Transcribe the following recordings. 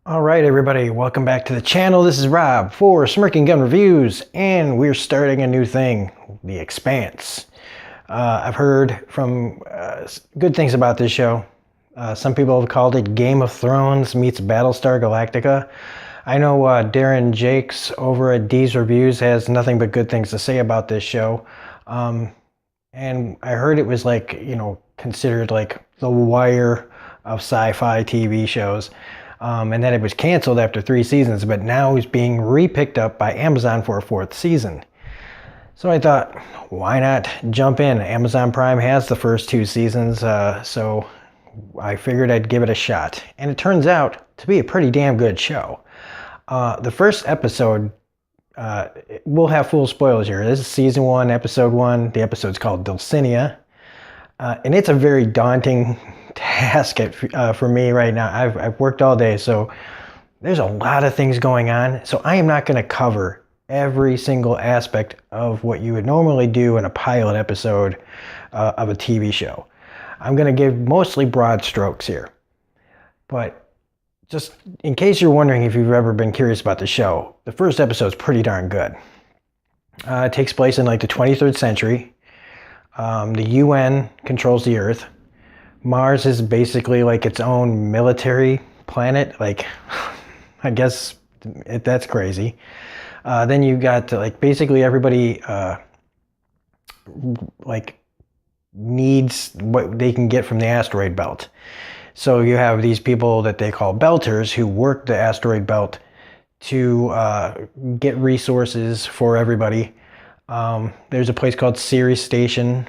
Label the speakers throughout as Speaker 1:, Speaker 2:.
Speaker 1: All right, everybody, welcome back to the channel. This is Rob for Smirking Gun Reviews, and we're starting a new thing, The Expanse. I've heard from good things about this show. Some people have called it Game of Thrones meets Battlestar Galactica. I know Darren Jakes over at D's Reviews has nothing but good things to say about this show. And I heard it was considered like the Wire of sci-fi TV shows. And that it was canceled after 3 seasons, but now it's being re-picked up by Amazon for a 4th season. So I thought, why not jump in? Amazon Prime has the first 2 seasons, so I figured I'd give it a shot. And it turns out to be a pretty damn good show. The first episode, we'll have full spoilers here. This is season 1, episode 1. The episode's called Dulcinea. And it's a very daunting task for me right now. I've worked all day, so there's a lot of things going on. So I am not going to cover every single aspect of what you would normally do in a pilot episode of a TV show. I'm going to give mostly broad strokes here. But just in case you're wondering if you've ever been curious about the show, the first episode's pretty darn good. It takes place in like the 23rd century. The UN controls the Earth. Mars is basically like its own military planet. Like, I guess that's crazy. Then you got basically everybody needs what they can get from the asteroid belt. So you have these people that they call belters who work the asteroid belt to get resources for everybody. There's a place called Ceres Station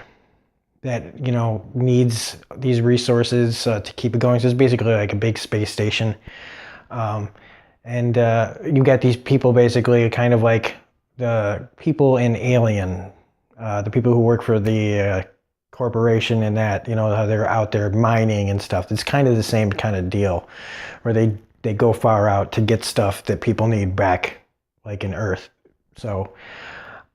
Speaker 1: that needs these resources to keep it going. So it's basically like a big space station. And you got these people basically kind of like the people in Alien, the people who work for the corporation and that, how they're out there mining and stuff. It's kind of the same kind of deal where they go far out to get stuff that people need back like in Earth. So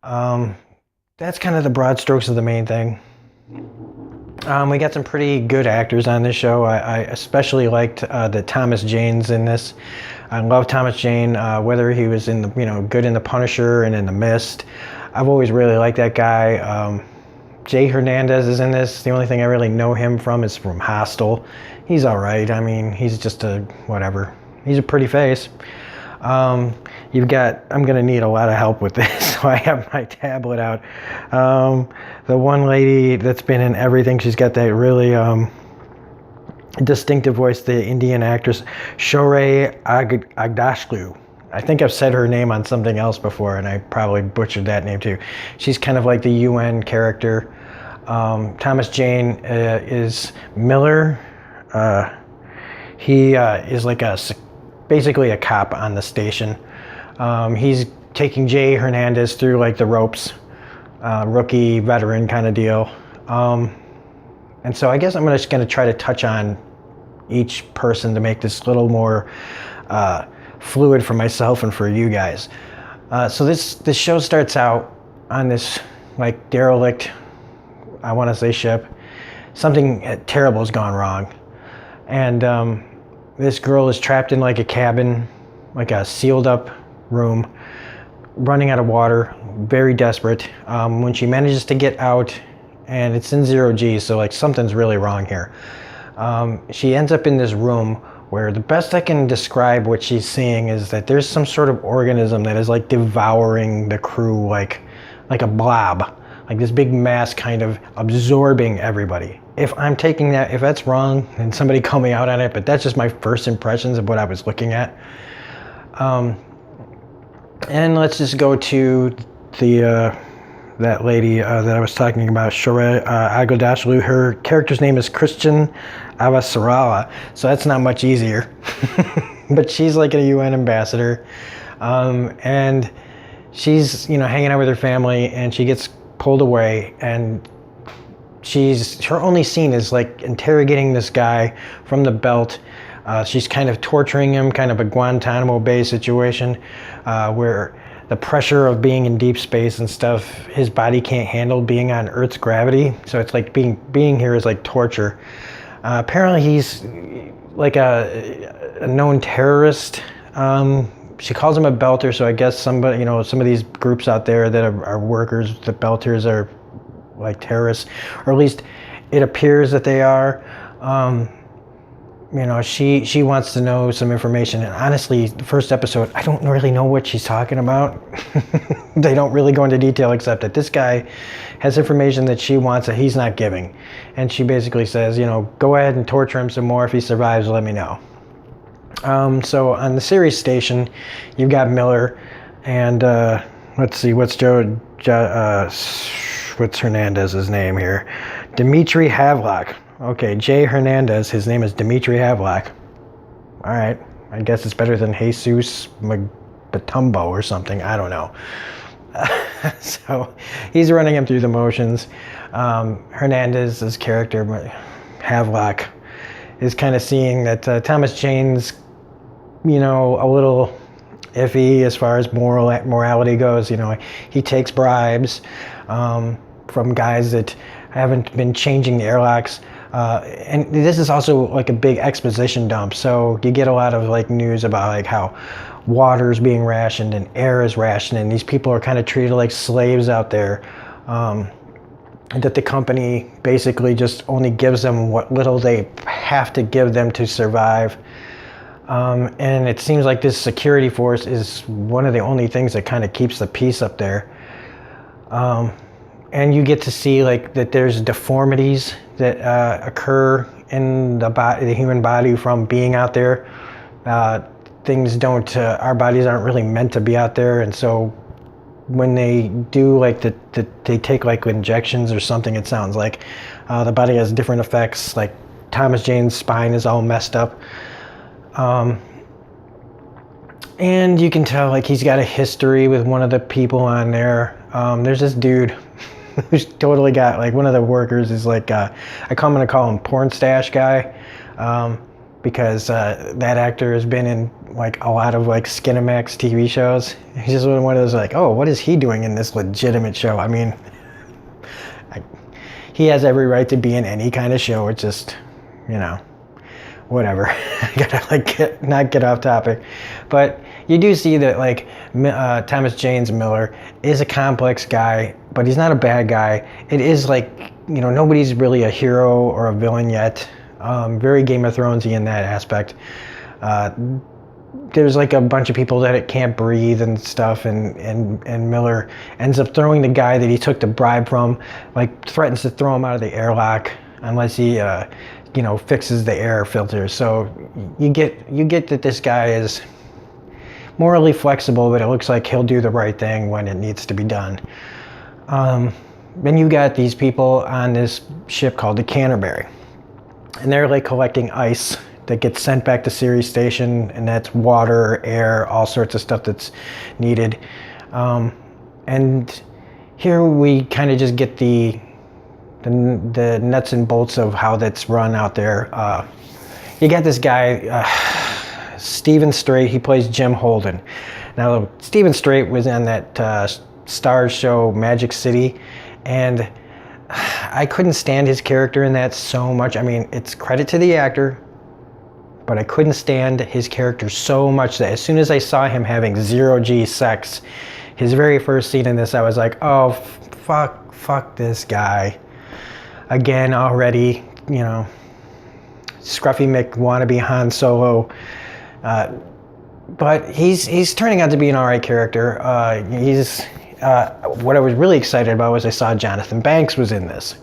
Speaker 1: that's kind of the broad strokes of the main thing. We got some pretty good actors on this show. I especially liked that Thomas Jane's in this. I love Thomas Jane, whether he was in the good in The Punisher and in The Mist. I've always really liked that guy. Jay Hernandez is in this. The only thing I really know him from is from Hostel. He's all right. I mean, he's just a whatever. He's a pretty face. I'm gonna need a lot of help with this, so I have my tablet out. The one lady that's been in everything, she's got that really distinctive voice, the Indian actress, Shorey Agdashlu. I think I've said her name on something else before, and I probably butchered that name too. She's kind of like the UN character. Thomas Jane is Miller. He is like basically a cop on the station. He's taking Jay Hernandez through like the ropes, rookie, veteran kind of deal. And so I guess I'm just going to try to touch on each person to make this a little more fluid for myself and for you guys. So this show starts out on this like derelict, I want to say ship. Something terrible has gone wrong. And this girl is trapped in like a cabin, like a sealed up room, running out of water, very desperate. When she manages to get out, and it's in 0G, so like something's really wrong here. She ends up in this room where the best I can describe what she's seeing is that there's some sort of organism that is like devouring the crew like a blob, like this big mass kind of absorbing everybody. If that's wrong, then somebody call me out on it, but that's just my first impressions of what I was looking at. And let's just go to that lady that I was talking about, Shorey Agdashlu. Her character's name is Christian Sarala, so that's not much easier. But she's like a UN ambassador, and she's hanging out with her family, and she gets pulled away, and her only scene is like interrogating this guy from the belt. She's kind of torturing him, kind of a Guantanamo Bay situation, where the pressure of being in deep space and stuff, his body can't handle being on Earth's gravity. So it's like being here is like torture. Apparently he's like a known terrorist. She calls him a belter, so I guess somebody, some of these groups out there that are workers, the belters are like terrorists, or at least it appears that they are. She wants to know some information, and honestly, the first episode, I don't really know what she's talking about. They don't really go into detail, except that this guy has information that she wants that he's not giving, and she basically says, go ahead and torture him some more. If he survives, let me know. So on the series station, you've got Miller, and let's see, what's Hernandez's name here? Dimitri Havelock. Okay, Jay Hernandez, his name is Dimitri Havelock. All right, I guess it's better than Jesus Batumbo or something, I don't know. So he's running him through the motions. Hernandez's character, Havelock, is kind of seeing that Thomas Jane's, a little iffy as far as morality goes. He takes bribes from guys that haven't been changing the airlocks. And this is also like a big exposition dump, so you get a lot of like news about like how water's being rationed and air is rationed, and these people are kind of treated like slaves out there. That the company basically just only gives them what little they have to give them to survive. And it seems like this security force is one of the only things that kind of keeps the peace up there. And you get to see like that there's deformities that occur in the human body from being out there. Things don't, our bodies aren't really meant to be out there, and so when they do like they take like injections or something, it sounds like the body has different effects. Like Thomas Jane's spine is all messed up, and you can tell like he's got a history with one of the people on there. There's this dude who's totally got, like, one of the workers is like I'm gonna call him Porn Stash Guy, because that actor has been in like a lot of like Skinamax TV shows. He's just one of those like, oh, what is he doing in this legitimate show? I mean, he has every right to be in any kind of show. It's just, whatever. I gotta like not get off topic, but you do see that like Thomas Jane's Miller is a complex guy, but he's not a bad guy. It is like, nobody's really a hero or a villain yet. Very Game of Thronesy in that aspect. There's like a bunch of people that it can't breathe and stuff, and Miller ends up throwing the guy that he took the bribe from, like threatens to throw him out of the airlock unless he fixes the air filter. So you get that this guy is morally flexible, but it looks like he'll do the right thing when it needs to be done. Then you got these people on this ship called the Canterbury, and they're like collecting ice that gets sent back to Ceres Station, and that's water, air, all sorts of stuff that's needed. And here we kind of just get the nuts and bolts of how that's run out there. You got this guy, Stephen Strait. He plays Jim Holden. Now, Stephen Strait was on that Starz show Magic City, and I couldn't stand his character in that so much. I mean, it's credit to the actor, but I couldn't stand his character so much that as soon as I saw him having zero-G sex, his very first scene in this, I was like, oh, fuck this guy. Again, already, Scruffy Mick wannabe Han Solo. But he's turning out to be an alright character. What I was really excited about was I saw Jonathan Banks was in this.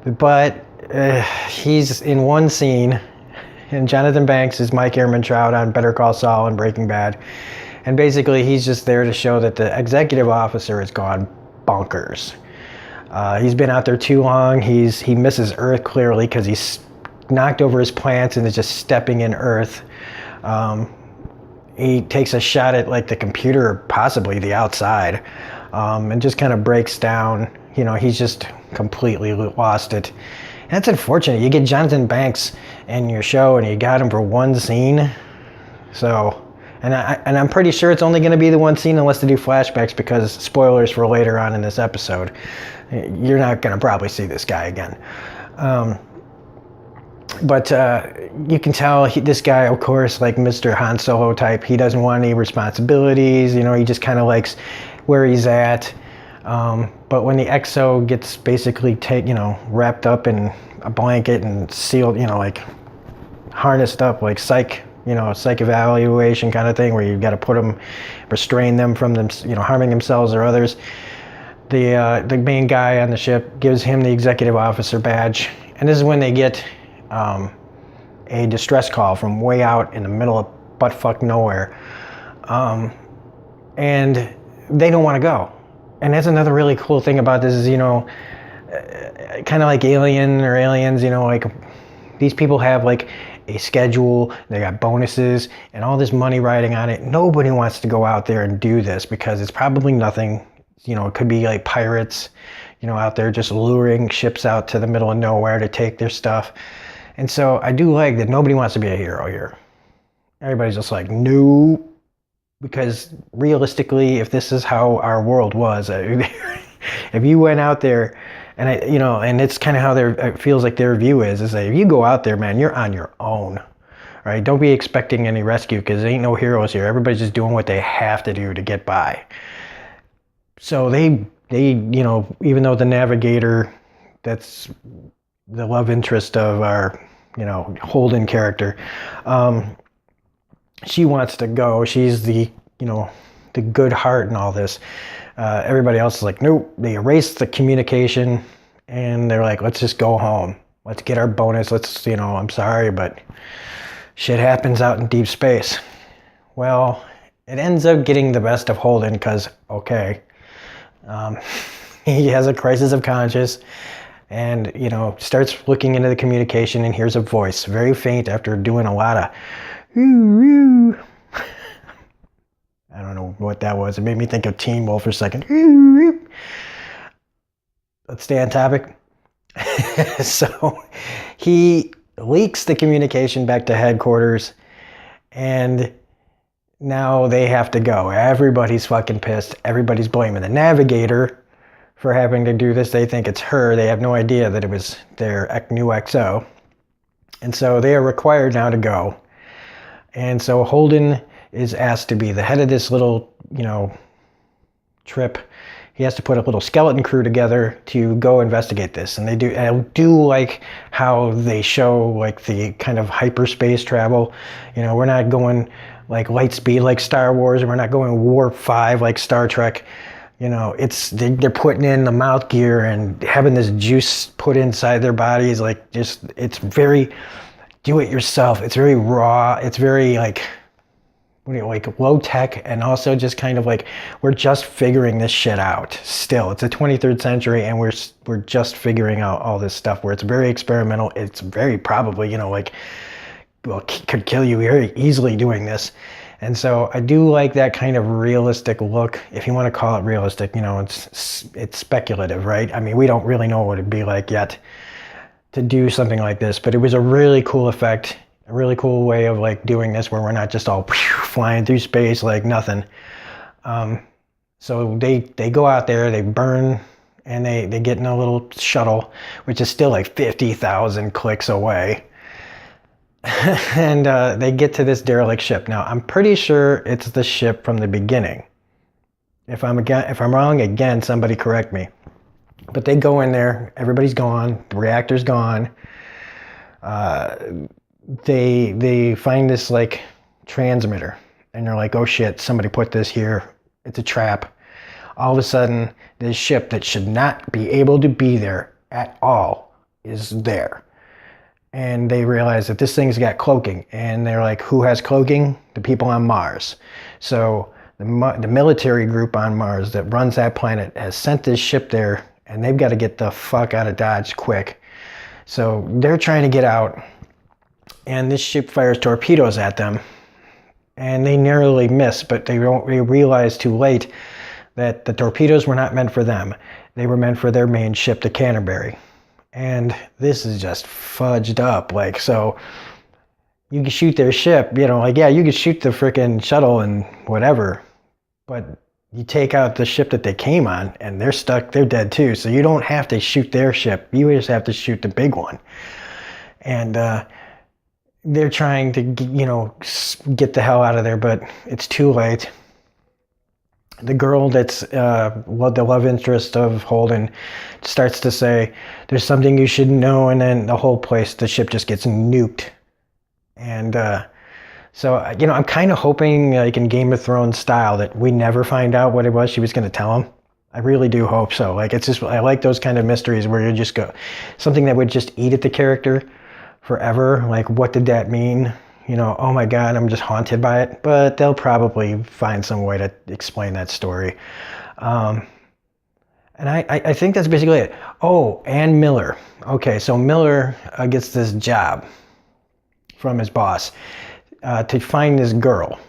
Speaker 1: But he's in one scene, and Jonathan Banks is Mike Ehrmantraut on Better Call Saul and Breaking Bad. And basically he's just there to show that the executive officer has gone bonkers. He's been out there too long. He misses Earth clearly because he's knocked over his plants and is just stepping in Earth. He takes a shot at like the computer, or possibly the outside, and just kind of breaks down. He's just completely lost it. And that's unfortunate. You get Jonathan Banks in your show and you got him for one scene. So, and I'm pretty sure it's only going to be the one scene unless they do flashbacks, because spoilers for later on in this episode, you're not going to probably see this guy again. But you can tell this guy, of course, like Mr. Han Solo type, he doesn't want any responsibilities. You know, he just kind of likes where he's at. But when the XO gets basically wrapped up in a blanket and sealed, like harnessed up, like psych evaluation kind of thing, where you've got to put them, restrain them from them, harming themselves or others. The main guy on the ship gives him the executive officer badge, and this is when they get a distress call from way out in the middle of buttfuck nowhere, and they don't want to go. And that's another really cool thing about this is, kind of like Aliens, like these people have like a schedule, they got bonuses and all this money riding on it. Nobody wants to go out there and do this because it's probably nothing. It could be like pirates, out there just luring ships out to the middle of nowhere to take their stuff. And so I do like that nobody wants to be a hero here. Everybody's just like, no. Because realistically, if this is how our world was, if you went out there, and and it's kind of how it feels like their view is that if you go out there, man, you're on your own, right? Don't be expecting any rescue because there ain't no heroes here. Everybody's just doing what they have to do to get by. So they even though the navigator, that's the love interest of our, Holden character, she wants to go. She's the good heart and all this. Everybody else is like, nope. They erase the communication and they're like, let's just go home. Let's get our bonus. Let's, I'm sorry, but shit happens out in deep space. Well, it ends up getting the best of Holden because, he has a crisis of conscience and, starts looking into the communication and hears a voice, very faint after doing a lot of I don't know what that was. It made me think of Teen Wolf for a second. Let's stay on topic. So he leaks the communication back to headquarters, and now they have to go. Everybody's fucking pissed. Everybody's blaming the navigator for having to do this. They think it's her. They have no idea that it was their new XO. And so they are required now to go. And so Holden is asked to be the head of this little, trip. He has to put a little skeleton crew together to go investigate this. And they do. And I do like how they show like the kind of hyperspace travel. We're not going like light speed like Star Wars, and we're not going warp 5 like Star Trek. They're putting in the mouth gear and having this juice put inside their bodies. Like it's very do it yourself. It's very raw. It's very like low tech, and also just kind of like we're just figuring this shit out. Still, it's the 23rd century, and we're just figuring out all this stuff. Where it's very experimental. It's very probably could kill you very easily doing this. And so I do like that kind of realistic look, if you want to call it realistic. It's speculative, right? I mean, we don't really know what it'd be like yet to do something like this, but it was a really cool effect, a really cool way of like doing this where we're not just all flying through space like nothing. So they go out there, they burn, and they get in a little shuttle, which is still like 50,000 clicks away. And they get to this derelict ship. Now, I'm pretty sure it's the ship from the beginning. If I'm wrong, again, somebody correct me. But they go in there, everybody's gone, the reactor's gone. They find this like transmitter, and they're like, oh shit, somebody put this here. It's a trap. All of a sudden, this ship that should not be able to be there at all is there. And they realize that this thing's got cloaking, and they're like, who has cloaking? The people on Mars. So the military group on Mars that runs that planet has sent this ship there, and they've got to get the fuck out of Dodge quick. So they're trying to get out, and this ship fires torpedoes at them, and they narrowly miss, but they realize too late that the torpedoes were not meant for them. They were meant for their main ship, the Canterbury. And this is just fudged up. Like, so you can shoot their ship, you can shoot the freaking shuttle and whatever, but you take out the ship that they came on and they're stuck, they're dead too. So you don't have to shoot their ship. You just have to shoot the big one. and they're trying to, get the hell out of there, but it's too late. The girl that's the love interest of Holden starts to say, there's something you should know, and then the ship just gets nuked. And so, I'm kind of hoping, like in Game of Thrones style, that we never find out what it was she was going to tell him. I really do hope so. Like, I like those kind of mysteries where you just go, something that would just eat at the character forever. Like, what did that mean? Oh my God, I'm just haunted by it. But they'll probably find some way to explain that story. And I think that's basically it. Oh, and Miller. Okay, so Miller gets this job from his boss to find this girl.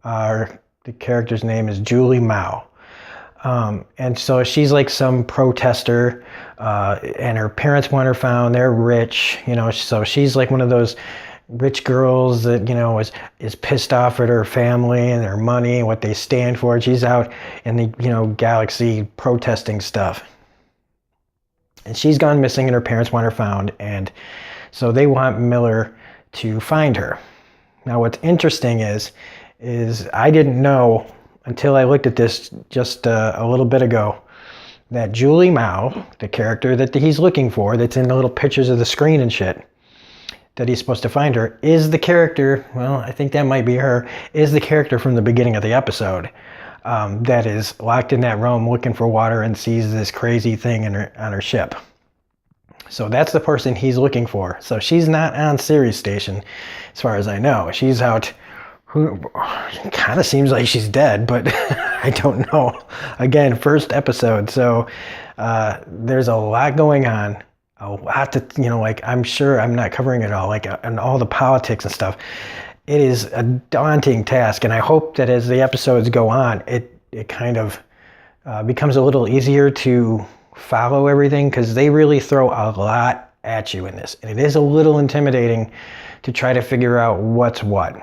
Speaker 1: The character's name is Julie Mao. And so she's like some protester, and her parents want her found. They're rich, so she's like one of those rich girls that, is pissed off at her family and their money and what they stand for. She's out in the, galaxy protesting stuff. And she's gone missing and her parents want her found. And so they want Miller to find her. Now, what's interesting is I didn't know until I looked at this just a little bit ago that Julie Mao, the character that he's looking for, that's in the little pictures of the screen and shit, that he's supposed to find her, is the character, well, I think that might be her, is the character from the beginning of the episode that is locked in that room looking for water and sees this crazy thing on her ship. So that's the person he's looking for. So she's not on Ceres Station, as far as I know. She's out, who kind of seems like she's dead, but I don't know. Again, first episode, so there's a lot going on. A lot to, I'm sure I'm not covering it all, and all the politics and stuff. It is a daunting task, and I hope that as the episodes go on, it kind of becomes a little easier to follow everything, because they really throw a lot at you in this. And it is a little intimidating to try to figure out what's what.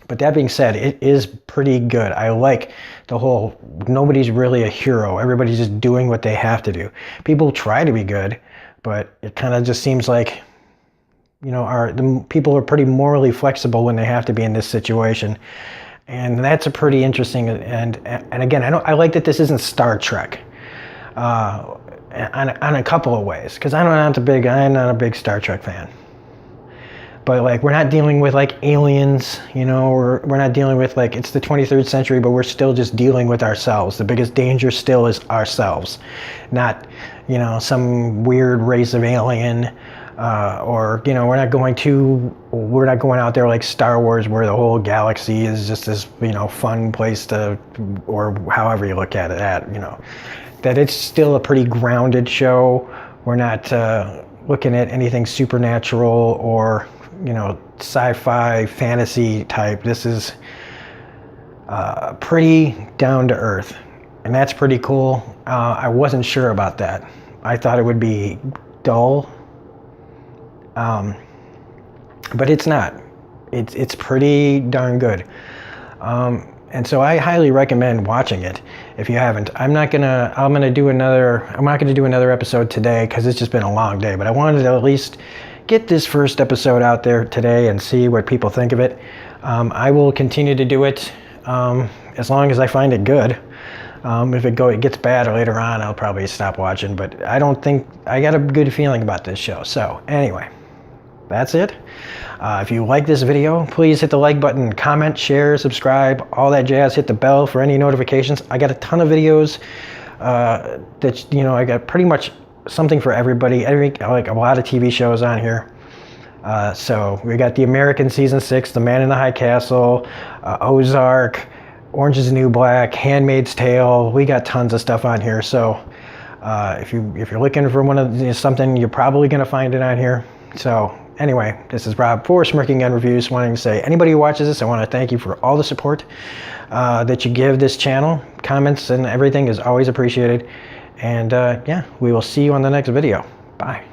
Speaker 1: But that being said, it is pretty good. I like the whole, nobody's really a hero. Everybody's just doing what they have to do. People try to be good, but it kind of just seems like, the people are pretty morally flexible when they have to be in this situation. And that's a pretty interesting, and again, I like that this isn't Star Trek on a couple of ways, because I'm not a big Star Trek fan. But we're not dealing with aliens, we're not dealing with it's the 23rd century, but we're still just dealing with ourselves. The biggest danger still is ourselves, not, some weird race of alien, or, we're not going out there like Star Wars, where the whole galaxy is just this, fun place to, or however you look at it, that it's still a pretty grounded show. We're not looking at anything supernatural or, sci-fi fantasy type. This is pretty down to earth, and that's pretty cool. I wasn't sure about that. I thought it would be dull, but it's not. It's pretty darn good, and so I highly recommend watching it if you haven't. I'm not gonna do another episode today, because it's just been a long day, but I wanted to at least get this first episode out there today and see what people think of it. I will continue to do it as long as I find it good. If it gets bad later on, I'll probably stop watching, but I got a good feeling about this show. So anyway, that's it. If you like this video, please hit the like button, comment, share, subscribe, all that jazz. Hit the bell for any notifications. I got a ton of videos that, I got pretty much something for everybody. Like a lot of TV shows on here. So we got The American Season 6, The Man in the High Castle, Ozark, Orange is the New Black, Handmaid's Tale. We got tons of stuff on here. So if you're looking for something, you're probably going to find it on here. So anyway, this is Rob for Smirking Gun Reviews, wanting to say, anybody who watches this, I want to thank you for all the support that you give this channel. Comments and everything is always appreciated. And yeah, we will see you on the next video. Bye.